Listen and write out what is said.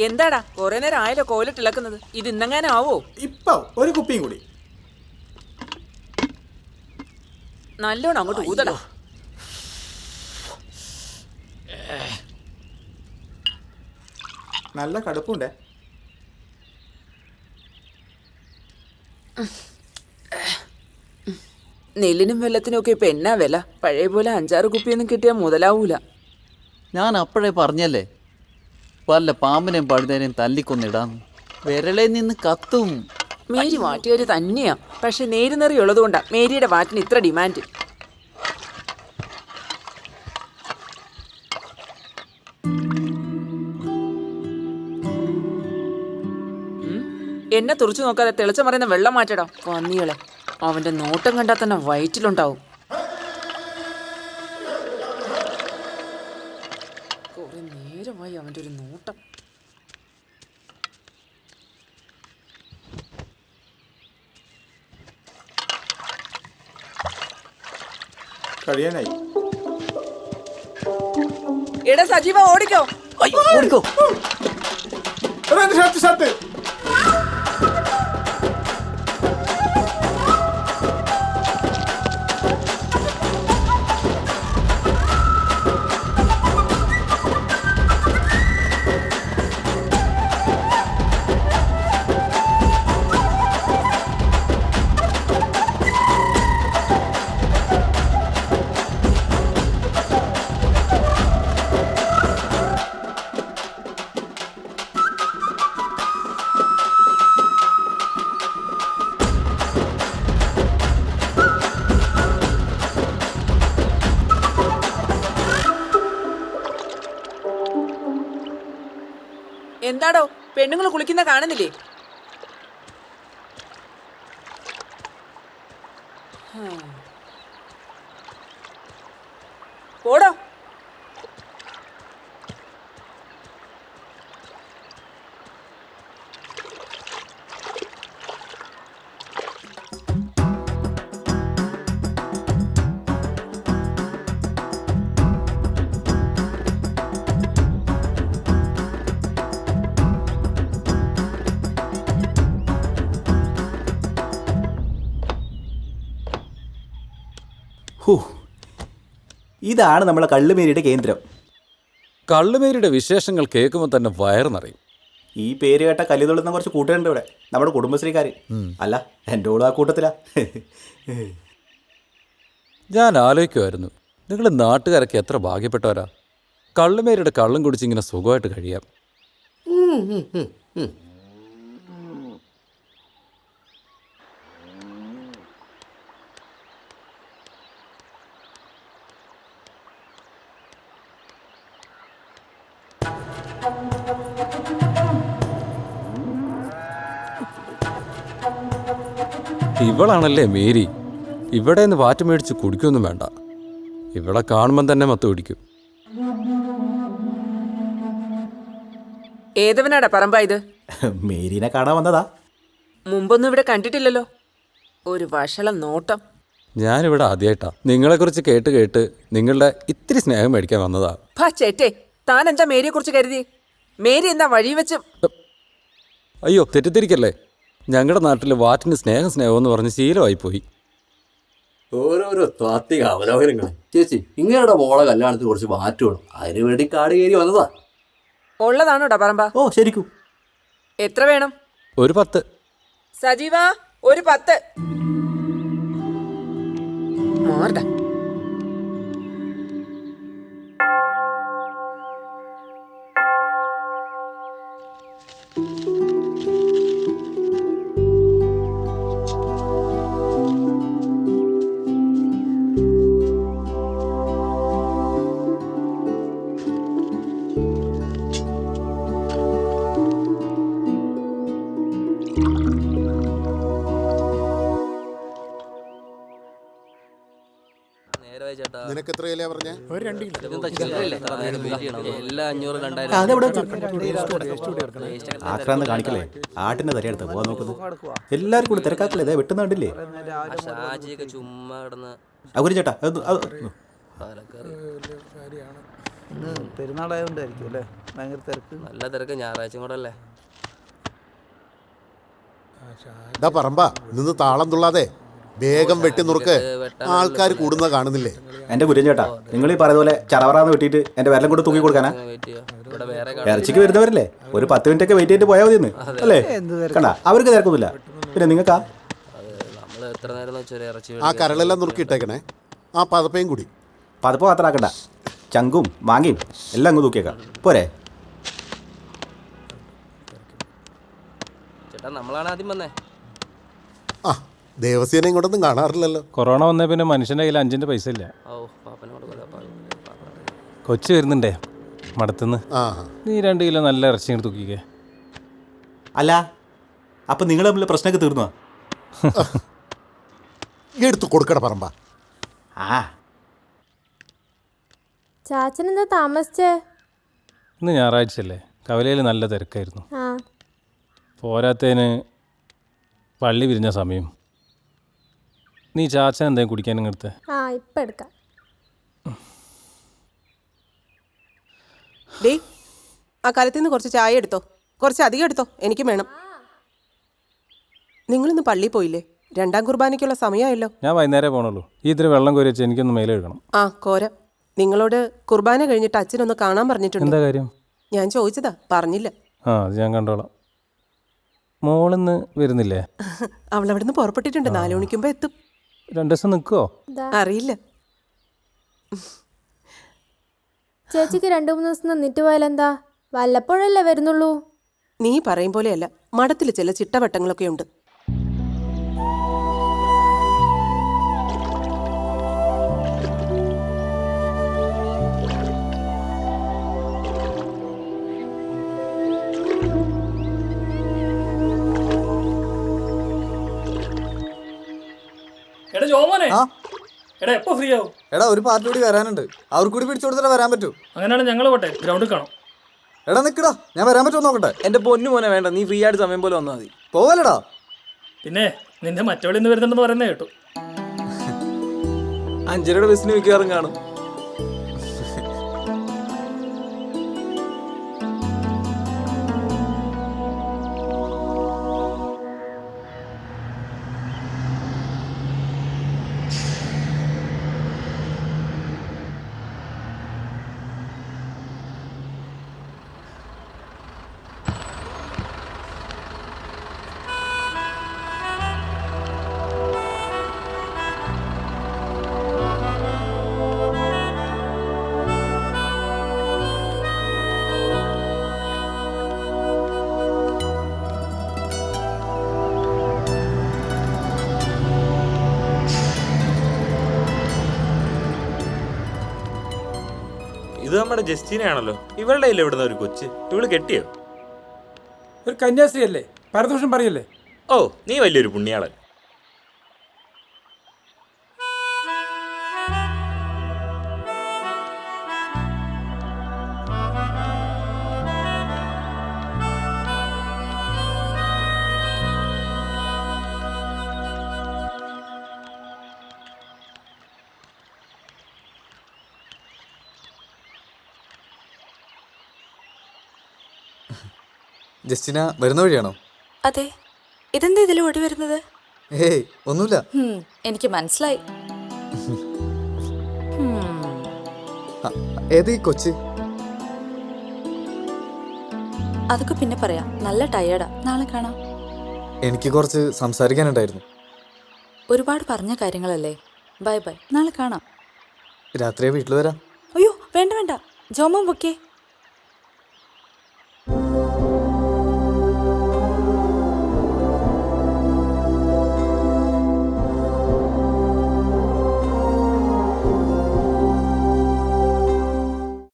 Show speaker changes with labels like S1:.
S1: എന്താടാ കുറെ നേരം ആയാലോ കോലിട്ട് ഇളക്കുന്നത്? ഇത് ഇന്നെങ്ങാനാവോ?
S2: ഇപ്പൊ ഒരു കുപ്പിയും കൂടി.
S1: നല്ലോണം അങ്ങോട്ട് ഊതടാ.
S2: നല്ല കടുപ്പുണ്ടേ.
S1: നെല്ലിനും വെള്ളത്തിനും ഒക്കെ ഇപ്പൊ എന്നാ വില? പഴയ പോലെ 5-6 കുപ്പിയൊന്നും കിട്ടിയാൽ മുതലാവൂല.
S3: ഞാൻ അപ്പോഴേ പറഞ്ഞല്ലേ, വല്ല പാമ്പിനെയും പഴുതേനെയും തല്ലിക്കൊന്നിടാം, വിരളയിൽ നിന്ന് കത്തും.
S1: മേരി വാറ്റുകാര് തന്നെയാ. പക്ഷെ നേരുന്നറി ഉള്ളതുകൊണ്ടാ മേരിയുടെ വാറ്റിന് ഇത്ര ഡിമാൻഡ്. എന്നെ തുറച്ചു നോക്കാതെ തെളിച്ച മറിയുന്ന വെള്ളം മാറ്റടാ പന്നികളെ. അവന്റെ നോട്ടം കണ്ടാൽ തന്നെ വയറ്റിലുണ്ടാവും. കുറെ നേരമായി അവന്റെ ഒരു നോട്ടം.
S2: കഴിയാനായി.
S1: എടാ സജീവ ഓടിക്കോ.
S3: ഓടിക്കോ.
S2: ഷർട്ട്
S1: എന്താടോ പെണ്ണുങ്ങൾ കുളിക്കുന്ന കാണുന്നില്ലേ? പോടോ.
S4: ഇതാണ് നമ്മളെ കള്ളുമേരിയുടെ കേന്ദ്രം.
S5: കള്ളുമേരിയുടെ വിശേഷങ്ങൾ കേൾക്കുമ്പോൾ തന്നെ വയറ് നിറയും.
S4: ഈ പേര് കേട്ട കലിതുള്ളുന്ന കുറച്ച് കൂട്ടുകാരുണ്ട് ഇവിടെ, നമ്മുടെ കുടുംബശ്രീക്കാർ. അല്ല, എൻ്റെ ഓളും ആ കൂട്ടത്തിലാ.
S5: ഞാൻ ആലോചിക്കുമായിരുന്നു, നിങ്ങൾ നാട്ടുകാരൊക്കെ എത്ര ഭാഗ്യപ്പെട്ടവരാ. കള്ളുമേരിയുടെ കള്ളും കുടിച്ചിങ്ങനെ സുഖമായിട്ട് കഴിയാം. ഇവളാണല്ലേ മേരി. ഇവിടെ നിന്ന് വാറ്റ് മേടിച്ച് കുടിക്കൊന്നും വേണ്ട, ഇവിടെ കാണുമ്പം തന്നെ മത്ത് പിടിക്കും.
S1: ഏതവനാടാ പറമ്പാ ഇത്?
S4: മേരീനെ കാണാൻ വന്നതാ.
S1: മുമ്പൊന്നും ഇവിടെ കണ്ടിട്ടില്ലല്ലോ. ഒരു വഷളം നോട്ടം.
S5: ഞാനിവിടെ ആദ്യമായിട്ടാ നിങ്ങളെക്കുറിച്ച് കേട്ട് കേട്ട് നിങ്ങളുടെ ഇത്തിരി സ്നേഹം മേടിക്കാൻ വന്നതാ.
S1: ചേട്ടേ, താൻ എന്താ മേരിയെ കുറിച്ച് കരുതി? മേരി എന്താ വഴി വെച്ച്?
S5: അയ്യോ, തെറ്റിദ്ധരിക്കല്ലേ. ഞങ്ങളുടെ നാട്ടിൽ വാറ്റിന് സ്നേഹം എന്ന് പറഞ്ഞ് ശീലമായിപ്പോയി.
S6: ഓരോരോ താത്വിക അവലോകനങ്ങൾ. ചേച്ചി, ഇങ്ങനെയുടെ മോളെ കല്യാണത്തിന് കുറച്ച് വാറ്റ് വേണം, അതിനു വേണ്ടി കാട് കയറി വന്നതാ.
S1: ഉള്ളതാണോടാ പറമ്പാ?
S4: ഓ ശരിക്കും.
S1: എത്ര വേണം?
S5: ഒരു 10.
S1: സജീവ, ഒരു 10. മാറടാ.
S7: നിനക്ക് എത്ര കിലോ പറഞ്ഞേ?
S2: ഒരു 2 കിലോ.
S4: ആക്രാന്ത് കാണിക്കല്ലേ, ആട്ടിന്റെ തരയെടുത്ത് പോവാൻ നോക്കുന്നു. എല്ലാവരും കൂടി തിരക്കാക്കല്ലേ, ഇതേ വെട്ടുന്ന കണ്ടില്ലേ? അകുരി ചേട്ടാ,
S3: പെരുന്നാളായതുകൊണ്ടായിരിക്കും അല്ലേ? ഭയങ്കര തിരക്ക്.
S8: നല്ല തിരക്ക്, ഞായറാഴ്ച കൂടെ അല്ലേ.
S7: ഇതാ പറമ്പ നിന്ന് താളം തുള്ളാതെ വേഗം വെട്ടി നുറുക്ക്. ആൾക്കാർ കൂടുന്നത് കാണുന്നില്ലേ?
S4: എൻ്റെ കുര്യൻ ചേട്ടാ, നിങ്ങൾ ഈ പറയുന്ന പോലെ ചറവറാന്ന് വെട്ടിയിട്ട് എൻ്റെ വിരലും കൂടെ തൂക്കി കൊടുക്കാനാ?
S8: വെയിറ്റ് ചെയ്യാം, ഇവിടെ വേറെ
S4: ഇറച്ചിക്ക് വരുന്നവരല്ലേ, ഒരു 10 മിനിറ്റൊക്കെ വെയിറ്റ് ചെയ്തിട്ട് പോയാൽ മതിയെന്ന് അല്ലേ? കണ്ടാ, അവർക്ക് തിരക്കൊന്നുമില്ല. പിന്നെ നിങ്ങൾക്കാ?
S8: നമ്മൾ എത്ര നേരം വെച്ചാൽ ഇറച്ചി
S7: ആ കരളെല്ലാം നുറുക്കിയിട്ടേക്കണേ. ആ പതപ്പയും കൂടി.
S4: പതിപ്പ് മാത്രമാക്കണ്ട, ചങ്കും മാങ്ങിയും എല്ലാം അങ്ങ് തൂക്കിയേക്കാം പോരെ?
S8: ചേട്ടാ, നമ്മളാണ് ആദ്യം വന്നേ.
S7: ആ ദേവസ്യനെ ഇങ്ങോട്ടൊന്നും കാണാറില്ലല്ലോ.
S5: കൊറോണ വന്നേ പിന്നെ മനുഷ്യൻ്റെ കയ്യിൽ 5 പൈസ ഇല്ല.
S8: ഓ, പാപ്പനോട്
S5: കൊച്ചു വരുന്നുണ്ടേ മടത്തുനിന്ന്.
S7: ആ
S5: നീ 2 കിലോ നല്ല ഇറച്ചി ഇങ്ങോട്ട് തൂക്കിക്കേ.
S4: അല്ല, അപ്പം നിങ്ങൾ തമ്മിൽ പ്രശ്നമൊക്കെ തീർന്നോ?
S7: എടുത്തു കൊടുക്കട പറമ്പ.
S4: ആ,
S9: ചാച്ചൻ എന്താ താമസിച്ചേ?
S5: ഇന്ന് ഞായറാഴ്ചയല്ലേ, കവലയിൽ നല്ല തിരക്കായിരുന്നു.
S9: ആ
S5: പോരാത്തതിന് പള്ളി പിരിഞ്ഞ സമയം. നീ ചാച്ചൻ എന്തെങ്കിലും കുടിക്കാൻ ഇങ്ങടുത്തെ?
S9: ആ ഇപ്പം എടുക്കാം.
S10: ഡേ, ആ കാലത്തിൽ നിന്ന് കുറച്ച് ചായ എടുത്തോ, കുറച്ച് അധികം എടുത്തോ, എനിക്കും വേണം. നിങ്ങളിന്ന് പള്ളിയിൽ പോയില്ലേ? 2ാം കുർബാനയ്ക്കുള്ള സമയമായല്ലോ.
S5: ഞാൻ വൈകുന്നേരം പോകണുള്ളൂ. ഈ ഇത്തിരി വെള്ളം കോരി വെച്ച് എനിക്കൊന്ന് മേലെ എഴുതണം.
S10: ആ കോര, നിങ്ങളോട് കുർബാന കഴിഞ്ഞിട്ട് അച്ഛനൊന്ന് കാണാൻ പറഞ്ഞിട്ടുണ്ട്.
S5: എന്താ കാര്യം?
S10: ഞാൻ ചോദിച്ചതാ, പറഞ്ഞില്ല.
S5: ആ, അത് ഞാൻ കണ്ടോളാം. മോളിന്ന് വരുന്നില്ലേ?
S10: അവൾ അവിടെ നിന്ന് പുറപ്പെട്ടിട്ടുണ്ട്, 4 മണിക്കുമ്പോ എത്തും.
S5: 2 ദിവസം നിൽക്കുമോ?
S10: അറിയില്ല.
S9: ചേച്ചിക്ക് 2-3 ദിവസം നിന്നിട്ട് പോയാലെന്താ? വല്ലപ്പോഴല്ലേ വരുന്നുള്ളൂ.
S10: നീ പറയും പോലെയല്ല, മഠത്തിൽ ചില ചിട്ടവട്ടങ്ങളൊക്കെ ഉണ്ട്.
S11: എടാ ജോമോനെ, എടാ എപ്പോ ഫ്രീ ആവും?
S3: എടാ ഒരു പാർട്ടി കൂടി വരാനുണ്ട്, അവർക്ക് കൂടി പിടിച്ചു കൊടുത്താലേ വരാൻ പറ്റൂ.
S11: അങ്ങനെയാണ് ഞങ്ങൾ പോട്ടെ, ഗ്രൗണ്ടിൽ കാണാം.
S3: എടാ നിക്കടാ, ഞാൻ വരാൻ പറ്റുമോ നോക്കട്ടെ.
S1: എന്റെ പൊന്നു മോനെ വേണ്ട, നീ ഫ്രീ ആയിട്ട് സമയം പോലെ വന്നാൽ മതി.
S3: പോവല്ലടാ.
S11: പിന്നെ നിന്റെ മറ്റവളിൽ നിന്ന് വരുന്നുണ്ടെന്ന് പറയുന്നത് കേട്ടു.
S1: 5 ബസ്സിന് മിക്കവാറും കാണും.
S12: ഇത് നമ്മുടെ ജസ്റ്റിനാണല്ലോ. ഇവളുടെ കയ്യിൽ എവിടുന്ന ഒരു കൊച്ച്? ഇവള് കെട്ടിയോ?
S11: ഒരു കന്യാസ്ത്രീ അല്ലേ, പരദോഷം പറയല്ലേ?
S12: ഓ, നീ വലിയൊരു പുണ്യാളൻ.
S3: ജസ്റ്റിന വരുന്ന വഴിയാണോ?
S9: അതെ. ഇതെന്താ ഇതിൽ ഓടി വരുന്നത്?
S3: ഏയ് ഒന്നുമില്ല.
S9: എനിക്ക് മനസ്സിലായി.
S3: ഏത് ഈ കൊച്ച്?
S9: അതൊക്കെ പിന്നെ പറയാം. നല്ല ടയേർഡാ, നാളെ കാണാം.
S3: എനിക്ക് കുറച്ച് സംസാരിക്കാനുണ്ടായിരുന്നു.
S9: ഒരുപാട് പറഞ്ഞ കാര്യങ്ങളല്ലേ. ബൈ ബൈ, നാളെ കാണാം.
S3: രാത്രിയെ വീട്ടിൽ വരാം.
S9: അയ്യോ വേണ്ട വേണ്ട, ജോമോൻ പൊക്കേ.